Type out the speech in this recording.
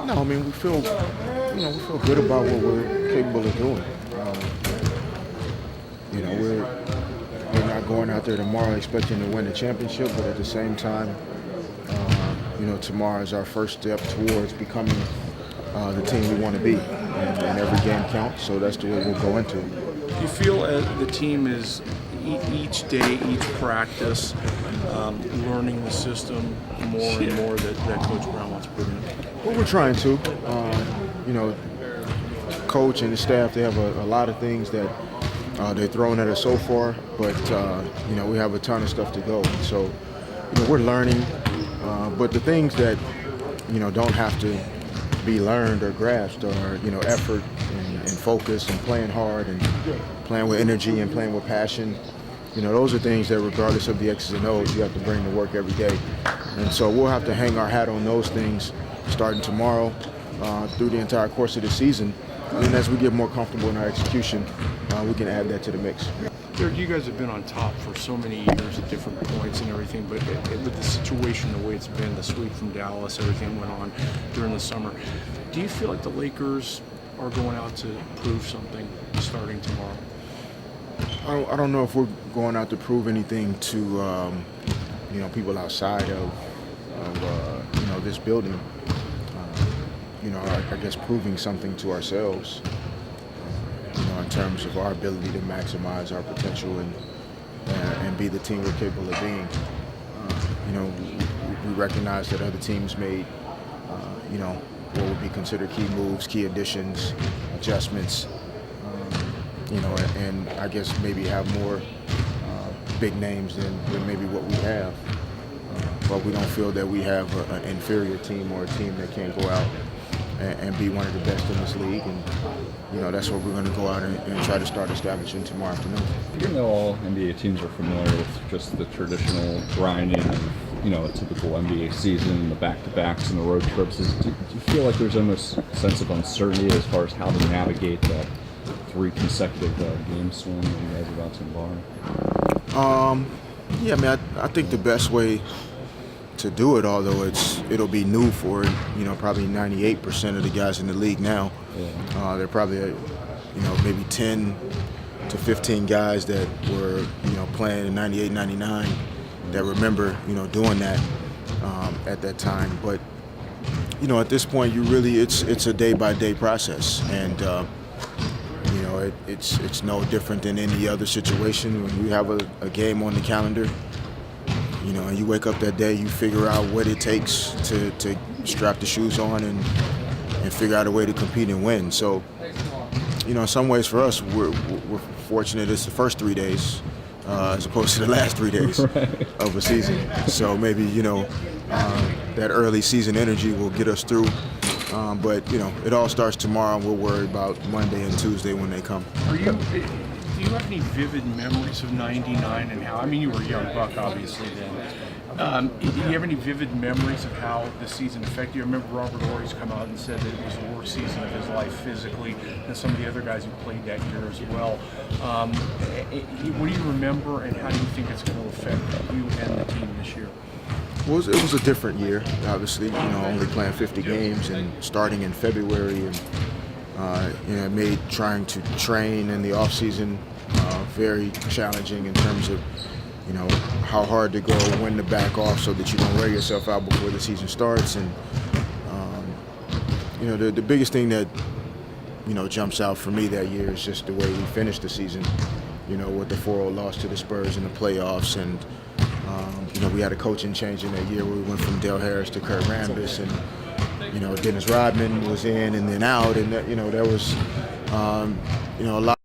No, I mean we feel good about what we're capable of doing. We're not going out there tomorrow expecting to win the championship, but at the same time, tomorrow is our first step towards becoming the team we want to be, and every game counts. So that's the way we'll go into it. Do you feel the team is each day, each practice, learning the system more and more that Coach Brown wants to put in? Well, we're trying to. Coach and the staff, they have a lot of things that they're throwing at us so far, but we have a ton of stuff to go. So, we're learning, but the things that don't have to be learned or grasped are effort and focus and playing hard and playing with energy and playing with passion. Those are things that regardless of the X's and O's, you have to bring to work every day. And so we'll have to hang our hat on those things starting tomorrow through the entire course of the season. And as we get more comfortable in our execution, we can add that to the mix. Derek, you guys have been on top for so many years at different points and everything, but with the situation, the way it's been, the sweep from Dallas, everything went on during the summer, do you feel like the Lakers are going out to prove something starting tomorrow? I don't know if we're going out to prove anything to people outside of this building. I guess proving something to ourselves, in terms of our ability to maximize our potential and be the team we're capable of being. We recognize that other teams made, what would be considered key moves, key additions, adjustments, and I guess maybe have more big names than maybe what we have. But we don't feel that we have an inferior team or a team that can't go out and be one of the best in this league, and that's what we're going to go out and try to start establishing tomorrow afternoon. Even though all NBA teams are familiar with just the traditional grinding of a typical NBA season, the back-to-backs and the road trips, do you feel like there's almost a sense of uncertainty as far as how to navigate that 3 consecutive game swing that you guys are about to embark? I think the best way to do it, although it'll be new for probably 98% of the guys in the league now. Yeah. There are probably maybe 10 to 15 guys that were playing in 98, 99 that remember doing that at that time. But at this point, it's a day-by-day process, and it's no different than any other situation. When you have a game on the calendar, and you wake up that day, you figure out what it takes to strap the shoes on and figure out a way to compete and win. So, in some ways for us, we're fortunate it's the first 3 days as opposed to the last 3 days of a season. So maybe, that early season energy will get us through. But it all starts tomorrow, and we'll worry about Monday and Tuesday when they come. Do you have any vivid memories of '99 and how? I mean, you were a young buck, obviously, then. Do you have any vivid memories of how the season affected you? I remember Robert Horry's come out and said that it was the worst season of his life physically, and some of the other guys who played that year as well. What do you remember, and how do you think it's going to affect you and the team this year? Well, it was a different year, obviously. Only playing 50 games and starting in February, and it made trying to train in the off season very challenging in terms of how hard to go, when to back off so that you don't wear yourself out before the season starts. And the biggest thing that jumps out for me that year is just the way we finished the season. With the 4-0 loss to the Spurs in the playoffs, and we had a coaching change in that year where we went from Dale Harris to Kurt Rambis, and Dennis Rodman was in and then out, and there was a lot